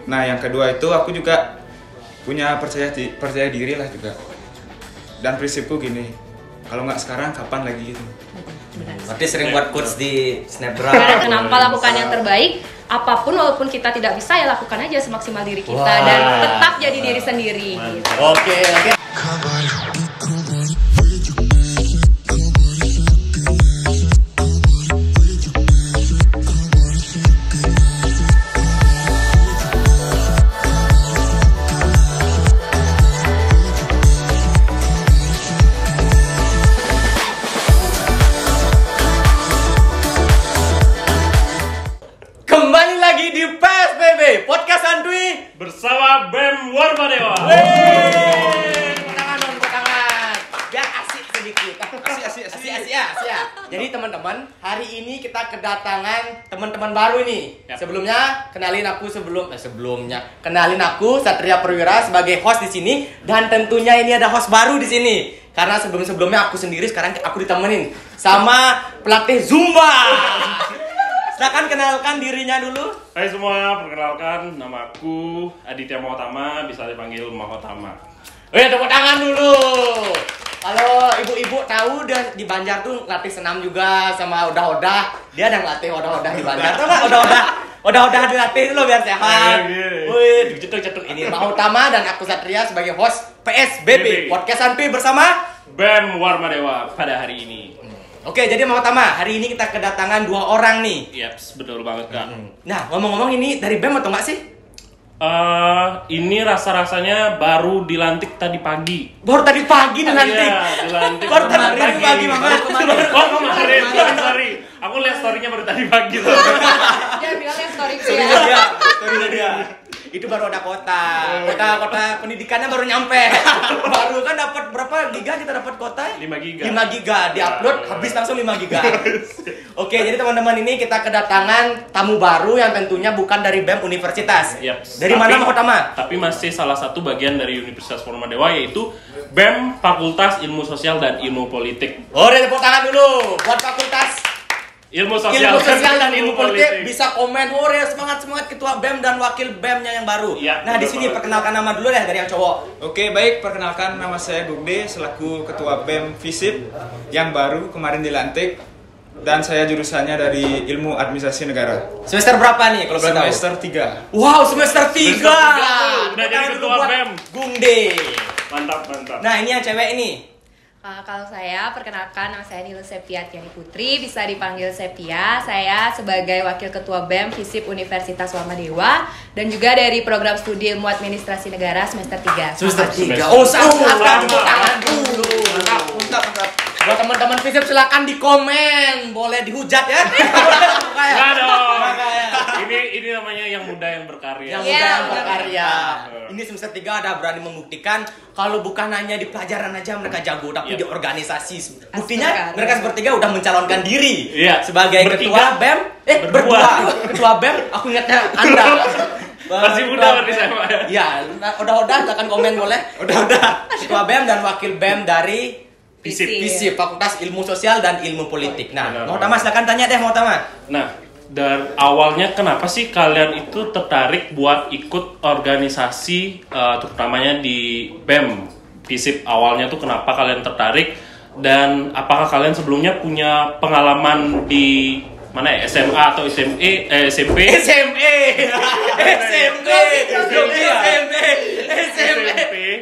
Nah, yang kedua itu aku juga punya percaya diri lah juga. Dan prinsipku gini, kalau nggak sekarang kapan lagi gitu. Berarti sering buat quotes di snapgram. Karena kenapa lakukan yang terbaik, apapun walaupun kita tidak bisa ya lakukan aja semaksimal diri kita dan tetap jadi diri sendiri. Gitu. Oke. Kembali lagi di PSBB Podcast Santuy bersama BEM Warmadewa. Tepuk tangan. Biar asik sedikit. Asik ya. Jadi teman-teman, hari ini kita kedatangan teman-teman baru ini. Yap. Sebelumnya kenalin aku kenalin aku Satria Perwira sebagai host di sini, dan tentunya ini ada host baru di sini. Karena sebelum-sebelumnya aku sendiri, sekarang aku ditemenin sama pelatih Zumba. Silakan kenalkan dirinya dulu. Hai semua, perkenalkan nama aku Aditya Mahotama, bisa dipanggil Mahotama. Tepuk tangan dulu. Kalau ibu-ibu tahu di Banjar tuh latih senam juga sama odah-odah. Dia ada ngelatih odah-odah di Banjar. Tahu nggak odah-odah dilatih lo biar sehat. Wih, cetuk. Ini Mahotama dan aku Satria sebagai host PSBB Podcast Santuy bersama BEM Warmadewa pada hari ini. Oke, jadi Mahotama, hari ini kita kedatangan 2 orang nih. Yaps, betul banget Kak. Nah, ngomong-ngomong ini dari BEM atau nggak sih? Ini rasa-rasanya baru dilantik tadi pagi. Baru tadi pagi dilantik. Iya, dilantik. Baru tadi pagi, Mama. Oh, kemarin. Sorry. Aku lihat story-nya baru tadi pagi tuh. Jangan bilang yang story Story dia. Itu baru ada kota pendidikannya baru nyampe. Baru kan dapat berapa giga kita dapat kota? 5 giga. 5 giga diupload habis langsung 5 giga. Oke, jadi teman-teman ini kita kedatangan tamu baru yang tentunya bukan dari BEM Universitas. Yaps. Dari mana Mahotama? Tapi masih salah satu bagian dari Universitas Warmadewa, yaitu BEM Fakultas Ilmu Sosial dan Ilmu Politik. Tepuk tangan dulu buat Fakultas Ilmu Sosial dan Ilmu Politik. Bisa komen, semangat ketua BEM dan wakil BEM-nya yang baru. Ya, nah, di sini perkenalkan nama dulu deh dari yang cowok. Oke, baik, perkenalkan nama saya Gugde selaku ketua BEM FISIP yang baru kemarin dilantik, dan saya jurusannya dari Ilmu Administrasi Negara. Semester berapa nih kalau boleh tahu? Semester 3. Wow, semester 3. Udah jadi ketua BEM. Gungde. Mantap. Nah, ini yang cewek ini. Kalau saya, perkenalkan nama saya Nilu Sepia Tiani Putri, bisa dipanggil Sepia. Saya sebagai Wakil Ketua BEM FISIP Universitas Warmadewa dan juga dari program studi Ilmu Administrasi Negara semester 3. Semester 3. Silakan tepuk tangan dulu. Mantap. Buat teman-teman FISIP silakan di komen, boleh dihujat ya. Enggak dong. Ini namanya yang muda yang berkarya. Yang berkarya. Ini semester 3 ada berani membuktikan kalau bukan hanya di pelajaran aja mereka jago, tapi di organisasi. Buktinya mereka sepertiga udah mencalonkan diri sebagai ketua BEM. Berdua. Ketua BEM, aku ingatnya Anda. Masih muda berarti saya. Iya, udah silakan komen boleh. Udah. Ketua BEM dan wakil BEM dari FISIP, Fakultas Ilmu Sosial dan Ilmu Politik. Nah, Mahotama silakan tanya deh, Mahotama. Nah, dari awalnya kenapa sih kalian itu tertarik buat ikut organisasi, terutamanya di BEM FISIP? Awalnya tuh kenapa kalian tertarik, dan apakah kalian sebelumnya punya pengalaman di mana ya, SMA atau SMP?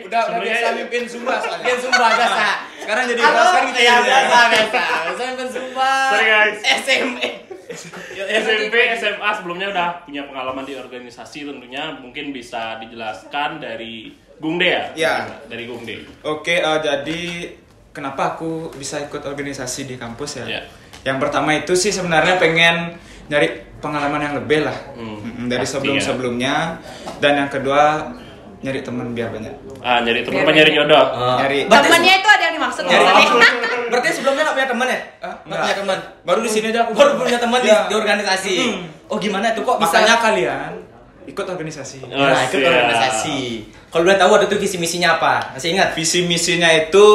Udah biasa mimpin Zumba soalnya. Mimpin Zumba biasa. Sekarang jadi kan gitu ya. Biasa mimpin Zumba. Sorry guys. SMP, SMA sebelumnya udah punya pengalaman di organisasi, tentunya mungkin bisa dijelaskan dari Gungde ya? Ya. Dari Gungde. Oke, jadi kenapa aku bisa ikut organisasi di kampus ya? Ya. Yang pertama itu sih sebenarnya pengen nyari pengalaman yang lebih lah dari sebelum-sebelumnya, dan yang kedua nyari teman biar banyak. Nyari teman apa nyari jodoh? Temennya itu ada yang dimaksud Berarti sebelumnya nggak punya teman ya? Nggak punya teman. Baru di sini aja aku baru punya teman di organisasi. Oh, gimana tuh kok bisa? Makanya kalian ikut organisasi. Nah, ikut organisasi. Kalau udah tahu ada tuh visi misinya apa? Masih ingat? Visi misinya itu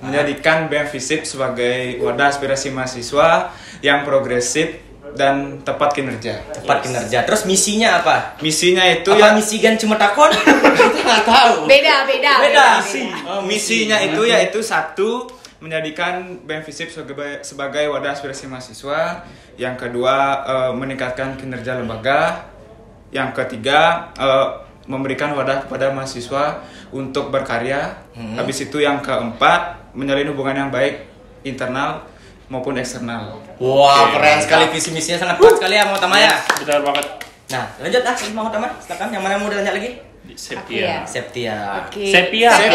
menjadikan BEM FISIP sebagai wadah aspirasi mahasiswa yang progresif dan tepat kinerja. Tepat kinerja. Terus misinya apa? Misinya itu Apa ya misi cuma takon? Kita nggak tahu. Beda. misinya itu yaitu satu, menjadikan BEM FISIP sebagai wadah aspirasi mahasiswa. Yang kedua, meningkatkan kinerja lembaga. Yang ketiga, memberikan wadah kepada mahasiswa untuk berkarya. Habis itu yang keempat, menjalin hubungan yang baik internal maupun eksternal. Wah, keren sekali visi misinya, sangat kuat sekali ya Mang Utama ya. Benar banget. Nah, lanjut Mang Utama. Silakan, yang mana mau ditanya lagi? Sepia. Septia. Oke. Sepia. Sorry,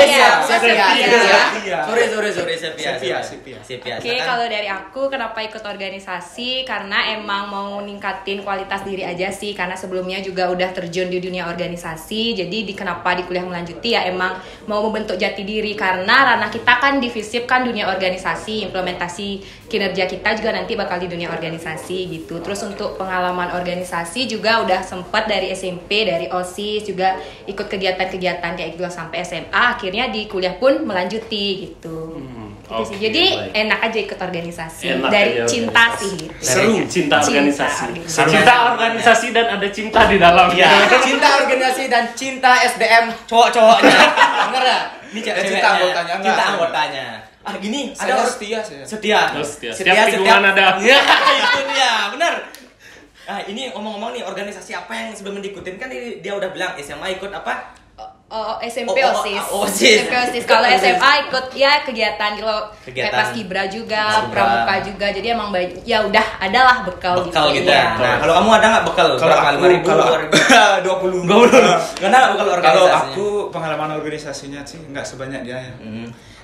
Sepia. Oke, kalau dari aku kenapa ikut organisasi? Karena emang mau ningkatin kualitas diri aja sih. Karena sebelumnya juga udah terjun di dunia organisasi. Jadi kenapa di kuliah melanjuti ya emang mau membentuk jati diri. Karena ranah kita kan di FISIP kan dunia organisasi. Implementasi kinerja kita juga nanti bakal di dunia organisasi gitu. Terus untuk pengalaman organisasi juga udah sempet dari SMP, dari OSIS juga ikut kegiatan-kegiatan kayak gitu sampai SMA. Akhirnya di kuliah pun melanjuti gitu. Gitu sih. Jadi baik. enak aja ikut organisasi. Enak dari aja cinta organisasi. sih gitu. Seru, cinta organisasi. Cinta. Cinta organisasi dan ada cinta di dalamnya. Ya, cinta organisasi dan cinta SDM cowok-cowoknya. Bener ya? Ini Cinta anggotanya, enggak. Cinta anggotanya. Ah, gini, Saya ada setia saya. setia. Oh, setia. Setiap tikungan ada. Ya, itu dia, benar. Nah, ini ngomong-ngomong nih, organisasi apa yang sebelum diikutin kan dia udah bilang SMA ikut apa? SMP OSIS. OSIS. SMP OSIS. Kalau SMA ikut ya kegiatan gitu Kegiatan. kayak Paskibra juga, Paskibra. Pramuka juga. Jadi emang ya udah adalah bekal Gitu Iya. ya. Nah, kalau kamu ada nggak bekal? Kalau Berapa? aku 5.000, kalau 2.000? 20. Karena bekal organisasinya. Kalau aku pengalaman organisasinya sih nggak sebanyak dia ya.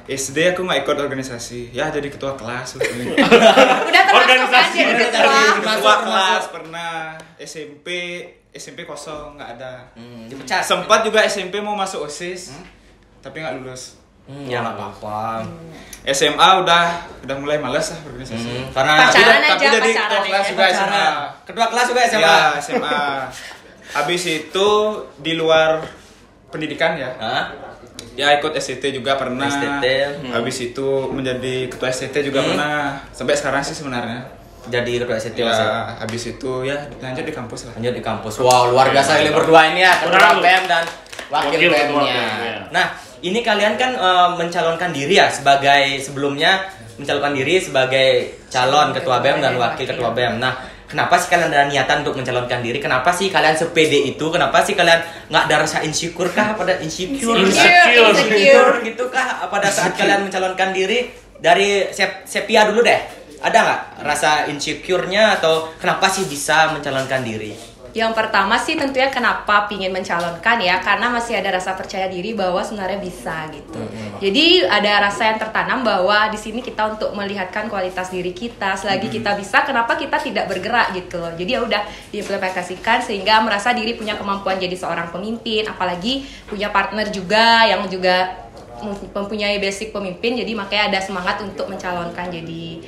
SD aku nggak ikut organisasi, ya jadi ketua kelas. Udah termasuk kan Organisasi. jadi Udah ketua. termasuk. Ketua kelas pernah. SMP kosong nggak ada. Dipecat. Sempat juga SMP mau masuk OSIS, tapi nggak lulus. Ya nggak apa-apa. SMA udah mulai males lah organisasi. Karena Pacaran Tapi aja, jadi pacaran ketua kelas aja. juga SMA. Kedua kelas juga SMA. Ya, SMA. Habis itu di luar pendidikan ya. Hah? Ya ikut STT juga pernah. STT. Habis itu menjadi ketua STT juga pernah. Sampai sekarang sih sebenarnya. Jadi ketua STT Ya, Mas. habis itu ya lanjut di kampus lah. Lanjut di kampus. Wow, luar biasa kalian berdua ini ya, ketua Benar. BEM dan wakil Wakil ketua BEM-nya. BEM, ya. Nah, ini kalian kan mencalonkan diri ya sebagai sebelumnya mencalonkan diri sebagai calon ketua BEM dan wakil ketua BEM. Nah, kenapa sih kalian ada niatan untuk mencalonkan diri? Kenapa sih kalian sepede itu? Kenapa sih kalian nggak ada rasa insecure kah pada insecure gitu kah pada saat kalian mencalonkan diri? Dari Sepia dulu deh. Ada nggak rasa insecure-nya atau kenapa sih bisa mencalonkan diri? Yang pertama sih tentunya kenapa pingin mencalonkan ya, karena masih ada rasa percaya diri bahwa sebenarnya bisa gitu. Jadi ada rasa yang tertanam bahwa di sini kita untuk melihatkan kualitas diri kita. Selagi kita bisa, kenapa kita tidak bergerak gitu loh. Jadi ya udah diimplementasikan sehingga merasa diri punya kemampuan jadi seorang pemimpin, apalagi punya partner juga yang juga mempunyai basic pemimpin. Jadi makanya ada semangat untuk mencalonkan jadi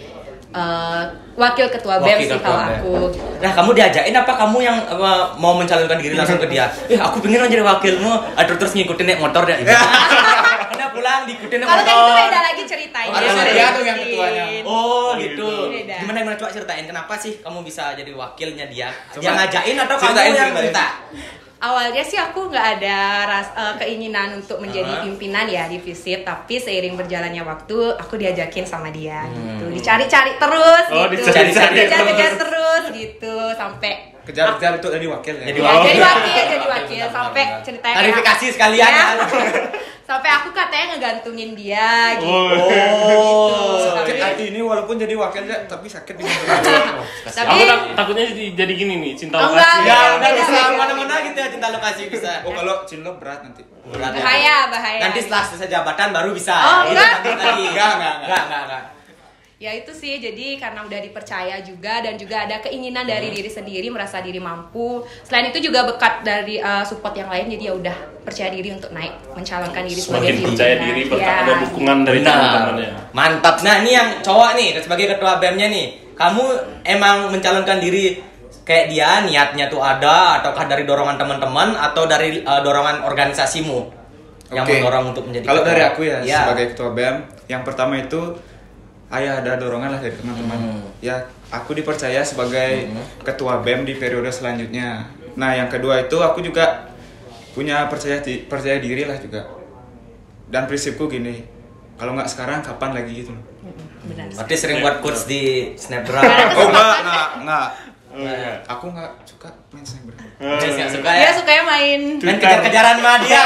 wakil ketua BEM sih kalau aku. Nah, kamu diajakin apa kamu yang mau mencalonkan diri langsung ke dia? Aku pengen jadi wakilmu, terus ngikutin naik motor deh. Karena pulang diikutin naik Kalau motor. kayak gitu beda lagi ceritanya. Oh, ada dia tuh yang ketuanya. Oh, gitu. Beda. Gimana coba ceritain kenapa sih kamu bisa jadi wakilnya dia? Coba. Dia ngajain atau kamu Ceritain, yang ceritain. minta? Awalnya sih aku nggak ada keinginan untuk menjadi pimpinan ya di FISIP, tapi seiring berjalannya waktu aku diajakin sama dia gitu, dicari-cari terus Oh, gitu, dicari-cari dikejar terus gitu sampai Kejar-kejar untuk jadi wakil ya. Jadi ya, wakil. jadi wakil sampai ceritanya kayak- Klarifikasi sekalian Ya. ya. Sampai aku katanya ngegantungin dia gitu. Oh. Sakit Tapi- hati ini walaupun jadi wakil ya, tapi sakit di Tapi Aku takutnya jadi gini nih, cinta Oh, lokasi. enggak. Ya, udah Beda, bisa beda. mana-mana gitu ya cinta lokasi bisa. Oh kalau cinta berat nanti. Berat ya. bahaya. Nanti setelah selesai jabatan baru bisa. Oh, Itu enggak. nanti tadi. Enggak. Ya itu sih, jadi karena udah dipercaya juga dan juga ada keinginan dari diri sendiri, merasa diri mampu. Selain itu juga berkat dari support yang lain, jadi ya udah percaya diri untuk naik mencalonkan diri sebagai Semakin percaya diri berkat Ya. ada dukungan dari teman-temannya. Mantap. Nah, ini yang cowok nih sebagai ketua BEM-nya nih. Kamu emang mencalonkan diri kayak dia niatnya tuh ada ataukah dari dorongan teman-teman atau dari dorongan organisasimu yang Oke. mendorong untuk menjadi Kalau ketua? dari aku ya, Ya. sebagai ketua BEM, yang pertama itu ada dorongan lah dari teman-teman. Ya aku dipercaya sebagai ketua BEM di periode selanjutnya. Nah, yang kedua itu aku juga punya percaya diri lah juga. Dan prinsipku gini, kalau nggak sekarang kapan lagi gitu loh. Benar. Berarti sering buat quotes di snapgram. Oh enggak. Aku nggak suka main snapgram. Nggak suka Dia ya? sukanya main. Main kejar-kejaran sama dia.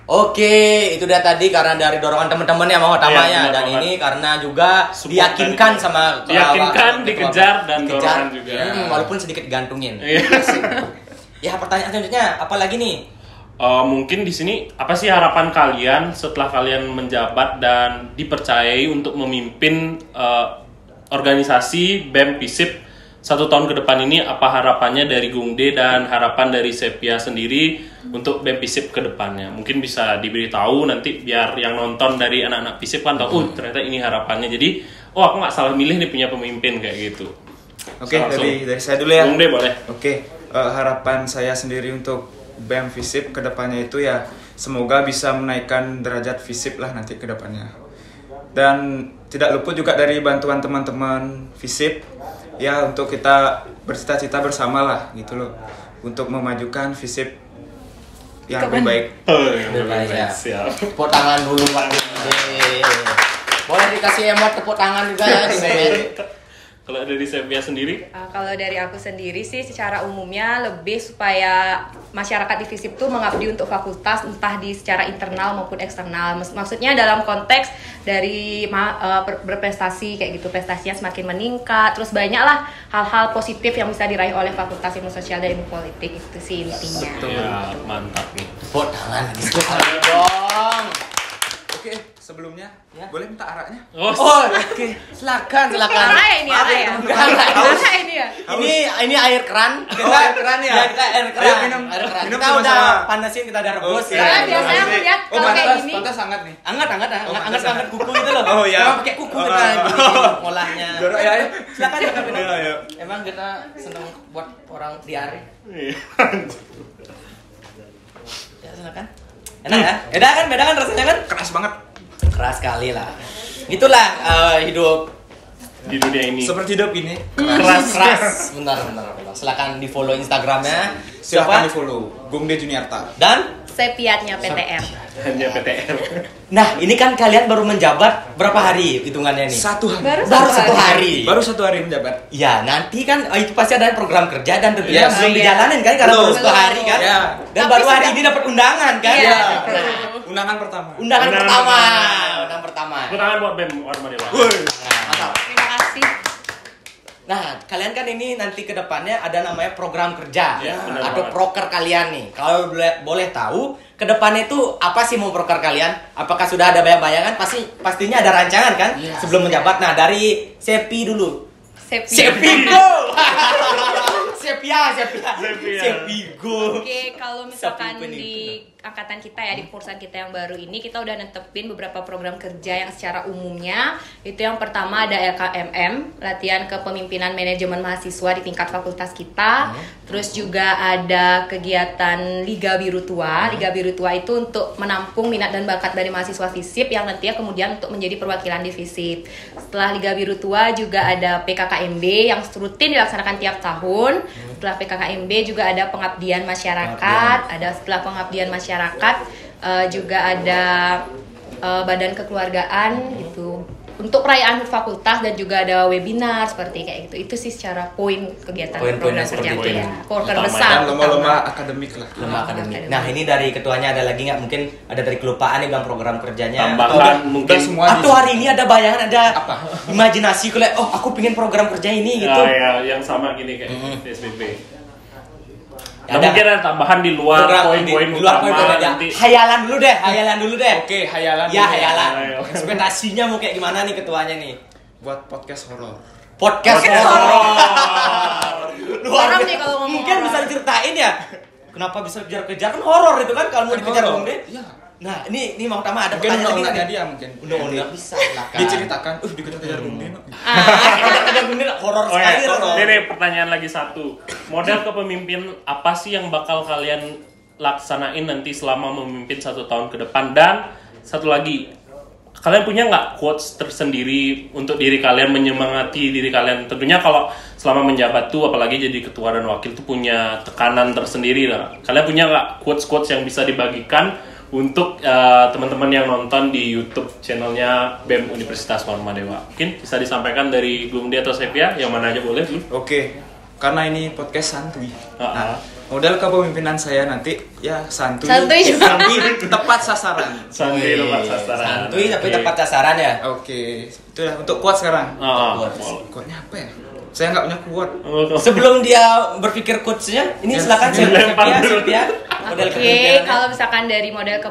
Oke, itu dia tadi karena dari dorongan teman-teman ya mau tamanya benar dan banget. ini karena juga Support diyakinkan dari- sama diyakinkan, ketua- dikejar, dan dikejar. dorongan juga. Walaupun sedikit digantungin. Iya. Ya, pertanyaan selanjutnya apa lagi nih? Mungkin di sini apa sih harapan kalian setelah kalian menjabat dan dipercayai untuk memimpin organisasi BEM FISIP 1 tahun ke depan ini? Apa harapannya dari Gungde dan harapan dari Sepia sendiri untuk BEM FISIP ke depannya? Mungkin bisa diberitahu nanti biar yang nonton dari anak-anak FISIP kan tahu, ternyata ini harapannya. Jadi, aku nggak salah milih nih punya pemimpin kayak gitu. Oke, Langsung. dari saya dulu ya. Gungde boleh. Oke, harapan saya sendiri untuk BEM FISIP kedepannya itu ya semoga bisa menaikkan derajat FISIP lah nanti kedepannya. Dan tidak luput juga dari bantuan teman-teman FISIP ya untuk kita bercita-cita bersama lah gitu loh untuk memajukan FISIP yang lebih baik. Lebih baik, ya. Siap. Tepuk tangan dulu Pak Gungde. Boleh dikasih emot tepuk tangan juga ya di sini. Kalau dari Sepia sendiri? Kalau dari aku sendiri sih secara umumnya lebih supaya masyarakat di FISIP tuh mengabdi untuk fakultas entah di secara internal maupun eksternal. Maksudnya dalam konteks dari berprestasi kayak gitu, prestasinya semakin meningkat. Terus banyaklah hal-hal positif yang bisa diraih oleh Fakultas Ilmu Sosial dan Ilmu Politik, itu sih intinya. Ya, mantap nih. Tepuk tangan lagi. Tepuk tangan dong. Oke, sebelumnya Ya. boleh minta araknya? Oh, oke. Silakan. Arah ya ini, Maaf arah ya? teman-teman. Arah ini ya? Ini air keran. air keran ya? Kita air keran. Ayo, minum. Air keran. Minum Kita udah sama-sama. panasin, kita udah rebus. Oke. ya. Karena biasanya aku lihat kalau kayak gini. pantas sangat nih. Anget pantas. kuku gitu loh. Oh, iya. Emang pakai kuku kita Oh. gini ngolahnya. Dorok ya, ayo. Silakan minum. Ayo, ayo. Emang kita seneng buat orang diare. Ya silakan. Enak ya? Beda kan rasanya kan? Keras banget. Keras sekali lah. Itulah hidup Di dunia ini. Seperti hidup ini. keras. Bentar. Silakan di follow Instagramnya. Silakan di-follow Gungde Juniarta. Dan Sepiatnya PTR. Hanya PTR. nah ini kan kalian baru menjabat berapa hari hitungannya nih? 1 hari. Baru Baru 1 hari. Baru 1 hari menjabat. Ya nanti kan itu pasti ada program kerja dan tentunya Yes. belum Iya. dijalanin kan karena Belum. baru 1 hari kan. Ya. Dan Tapi baru hari sudah- ini dapat undangan kan. Iya. Nah, Undangan pertama. undangan Undangan pertama. pertama. Undangan pertama. Tepuk tangan buat BEM Orma Dewa. Mantap. Terima kasih. Nah, kalian kan ini nanti ke depannya ada namanya program kerja Ya, benar atau banget. proker kalian nih. Kalau boleh tahu ke depannya itu apa sih mau proker kalian? Apakah sudah ada bayangan? Pastinya ada rancangan kan sebelum menjabat. Nah, dari Sepi dulu. Sepigo. Sepia. Sepigo. Oke, kalau misalkan Sapi di angkatan kita ya, di perusahaan kita yang baru ini, kita udah netepin beberapa program kerja yang secara umumnya. Itu yang pertama ada LKMM, latihan kepemimpinan manajemen mahasiswa di tingkat fakultas kita. Terus juga ada kegiatan Liga Biru Tua. Liga Biru Tua itu untuk menampung minat dan bakat dari mahasiswa FISIP yang nantinya kemudian untuk menjadi perwakilan di FISIP. Setelah Liga Biru Tua juga ada PKKMB yang rutin dilaksanakan tiap tahun. Setelah PKKMB juga ada pengabdian masyarakat. Setelah pengabdian masyarakat juga ada badan kekeluargaan gitu untuk perayaan fakultas dan juga ada webinar seperti kayak gitu. Itu sih secara poin kegiatan Poin-poinnya program kerja seperti kita. itu. Proker Utama besar. Dan lomba-lomba utama. akademik lah. Lomba akademik. akademik. Nah, ini dari ketuanya ada lagi nggak? Mungkin ada dari kelupaan nih bilang program kerjanya. Tambahan mungkin. semua Atau hari ini ada bayangan, ada Apa? imajinasi kalau aku pengen program kerja ini gitu. Ya, yang sama gini kayak PSBB. Ada. Nah, mungkin ada tambahan di luar Program poin-poin di luar utama poin ada. nanti. Hayalan dulu deh. Oke, hayalan. Ya, dulu. hayalan. Ayo. Ekspektasinya mau kayak gimana nih ketuanya nih? Buat podcast horor. Podcast Podcast horor. Luar Serem biasa. nih kalau ngomong Mungkin horor. bisa diceritain ya. Kenapa bisa kejar-kejar kan horor itu kan kalau mau dikejar Horor. Bung De. Iya. Nah, ini mau utama ada Mungkin pertanyaan lagi undang-undangnya nggak? dia mungkin. Undang-undang bisa lah kan. Diceritakan, dikejar-kejar Gungde. Kejar-kejar Bung De horor Oh ya, sekali horor. ini pertanyaan lagi satu. Model kepemimpin apa sih yang bakal kalian laksanain nanti selama memimpin 1 tahun ke depan? Dan satu lagi, kalian punya nggak quotes tersendiri untuk diri kalian, menyemangati diri kalian? Tentunya kalau selama menjabat tuh, apalagi jadi ketua dan wakil tuh punya tekanan tersendiri lah. Kalian punya nggak quotes-quotes yang bisa dibagikan untuk teman-teman yang nonton di YouTube channelnya BEM Universitas Warmadewa? Mungkin bisa disampaikan dari Gumdi atau Sepia, yang mana aja boleh dulu. Oke, karena ini podcast santuy. Nah, modal kepemimpinan saya nanti ya santuy. Santuy juga. Santuy tepat sasaran. Santuy tepat sasaran. Santuy tapi Oke. tepat sasaran ya. Oke, itulah untuk quote sekarang. Quotes. Quote-nya apa ya? Saya nggak punya quote. Sebelum dia berpikir quotes-nya, ini silakan Sepia. Model Oke, kepemimpinannya. kalau misalkan dari model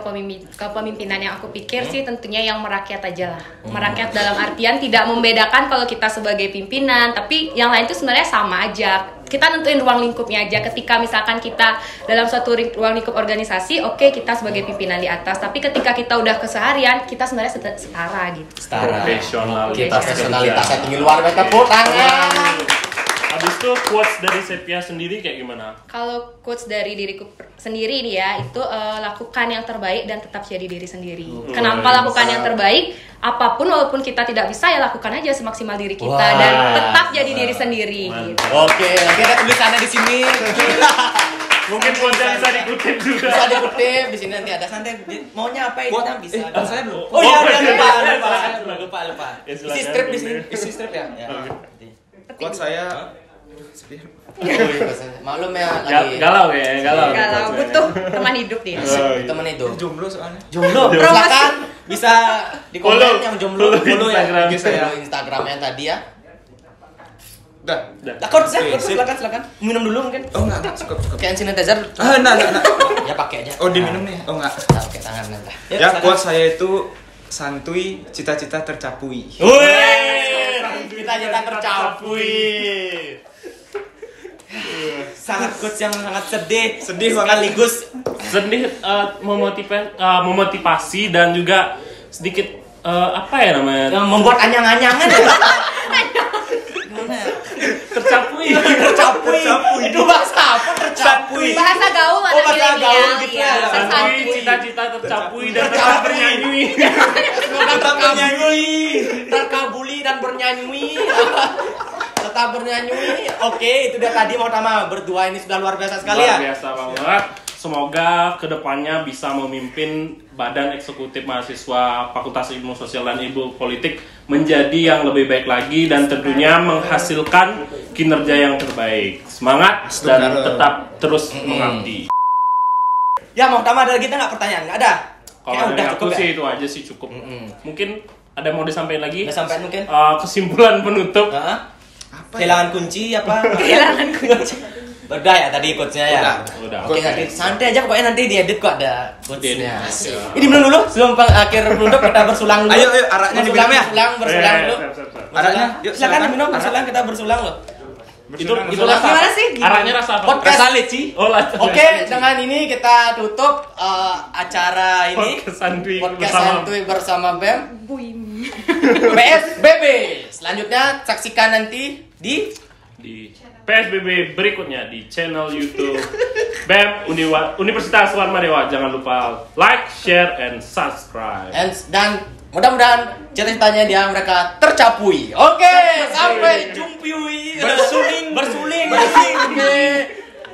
kepemimpinan yang aku pikir sih tentunya yang merakyat aja lah. Merakyat dalam artian tidak membedakan kalau kita sebagai pimpinan, tapi yang lain itu sebenarnya sama aja. Kita nentuin ruang lingkupnya aja. Ketika misalkan kita dalam suatu ruang lingkup organisasi, oke, kita sebagai pimpinan di atas. Tapi ketika kita udah keseharian, kita sebenarnya setara gitu. Setara. Profesionalitas Profesionalitasnya tinggi luar biasa. Tepuk tangan. Habis itu quotes dari Sepia sendiri kayak gimana? Kalau quotes dari diriku sendiri nih ya, itu lakukan yang terbaik dan tetap jadi diri sendiri. Kenapa lakukan yang terbaik? Apapun walaupun kita tidak bisa, ya lakukan aja semaksimal diri kita. Wah. Dan tetap jadi diri sendiri gitu. Oke, nanti ada tulisannya di sini. Mungkin quotesnya bisa dikutip juga. Bisa dikutip di sini, nanti ada santai. Maunya apa ini? Quote? Bisa. Saya belum. Oh iya, iya, lupa. Ya, silakan. Isi strip di sini. Isi strip ya. Quote saya. Maklum ya lagi. Galau ya, galau. Kalau butuh teman hidup dia. Temen itu. Jomblo soalnya. Jomblo, Jomblo. silakan bisa di komen Follow. yang jomblo, Follow follow ya. Instagram. Follow Instagramnya tadi ya. Udah. Takut saya, Oke, sip. silakan. Minum dulu mungkin. Oh enggak, cukup. Kayak hand sanitizer. Enggak. Ya pakai aja. Oh, diminum nih. Oh enggak. Nah, pakai tangan nanti. Ya, quote saya itu santuy, cita-cita tercapai. Kita tercapai. Sangat quotes yang sangat sedih banget. sekaligus Sedih, memotivasi dan juga sedikit apa ya namanya? yang membuat anyang-anyangan ya. Gimana ya? Tercapai. Tercapai. Itu bahasa apa tercapai? Bahasa gaul anak bahasa gaul milenial gitu ya. ya. Santuy, cita-cita tercapai dan tetap bernyanyi. Tetap bernyanyi, terkabuli dan bernyanyi. Tetap bernyanyi. Oke, itu dia tadi mau Tama berdua ini sudah luar biasa sekali ya. Luar biasa banget. Semoga kedepannya bisa memimpin Badan Eksekutif Mahasiswa Fakultas Ilmu Sosial dan Ilmu Politik menjadi yang lebih baik lagi dan tentunya menghasilkan kinerja yang terbaik. Semangat dan tetap terus mengabdi. Ya, mau Tama ada kita nggak pertanyaan? Nggak ada. Kalau Kayaknya dari aku ya? sih itu aja sih cukup. Mungkin ada mau disampaikan lagi? Udah sampai mungkin. Kesimpulan penutup. Heeh. Kehilangan kunci apa? Kehilangan kunci. Udah ya tadi quotes-nya ya. Udah. Oke, nanti santai aja pokoknya nanti diedit kok ada Diedit. quotes-nya. Ini minum dulu sebelum akhir penutup kita bersulang dulu. Ayo, araknya diminum ya. Bersulang dulu. Siap. Araknya, yuk, Silakan silakan. diminum, bersulang kita bersulang loh. Itu Bersulang. rasa Gimana apa? sih? Arahnya rasa apa? Podcast. Rasa leci. Oh, Oke, dengan ini kita tutup acara ini. Podcast santuy Podcast bersama. santuy bersama BEM Buim. PSBB. Selanjutnya saksikan nanti di PSBB berikutnya di channel YouTube BEM Universitas Warmadewa. Jangan lupa like, share, and subscribe. dan mudah-mudahan cita-citanya dia mereka tercapai. Oke, sampai jumpa. Bersuling. Oke.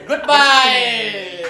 Goodbye.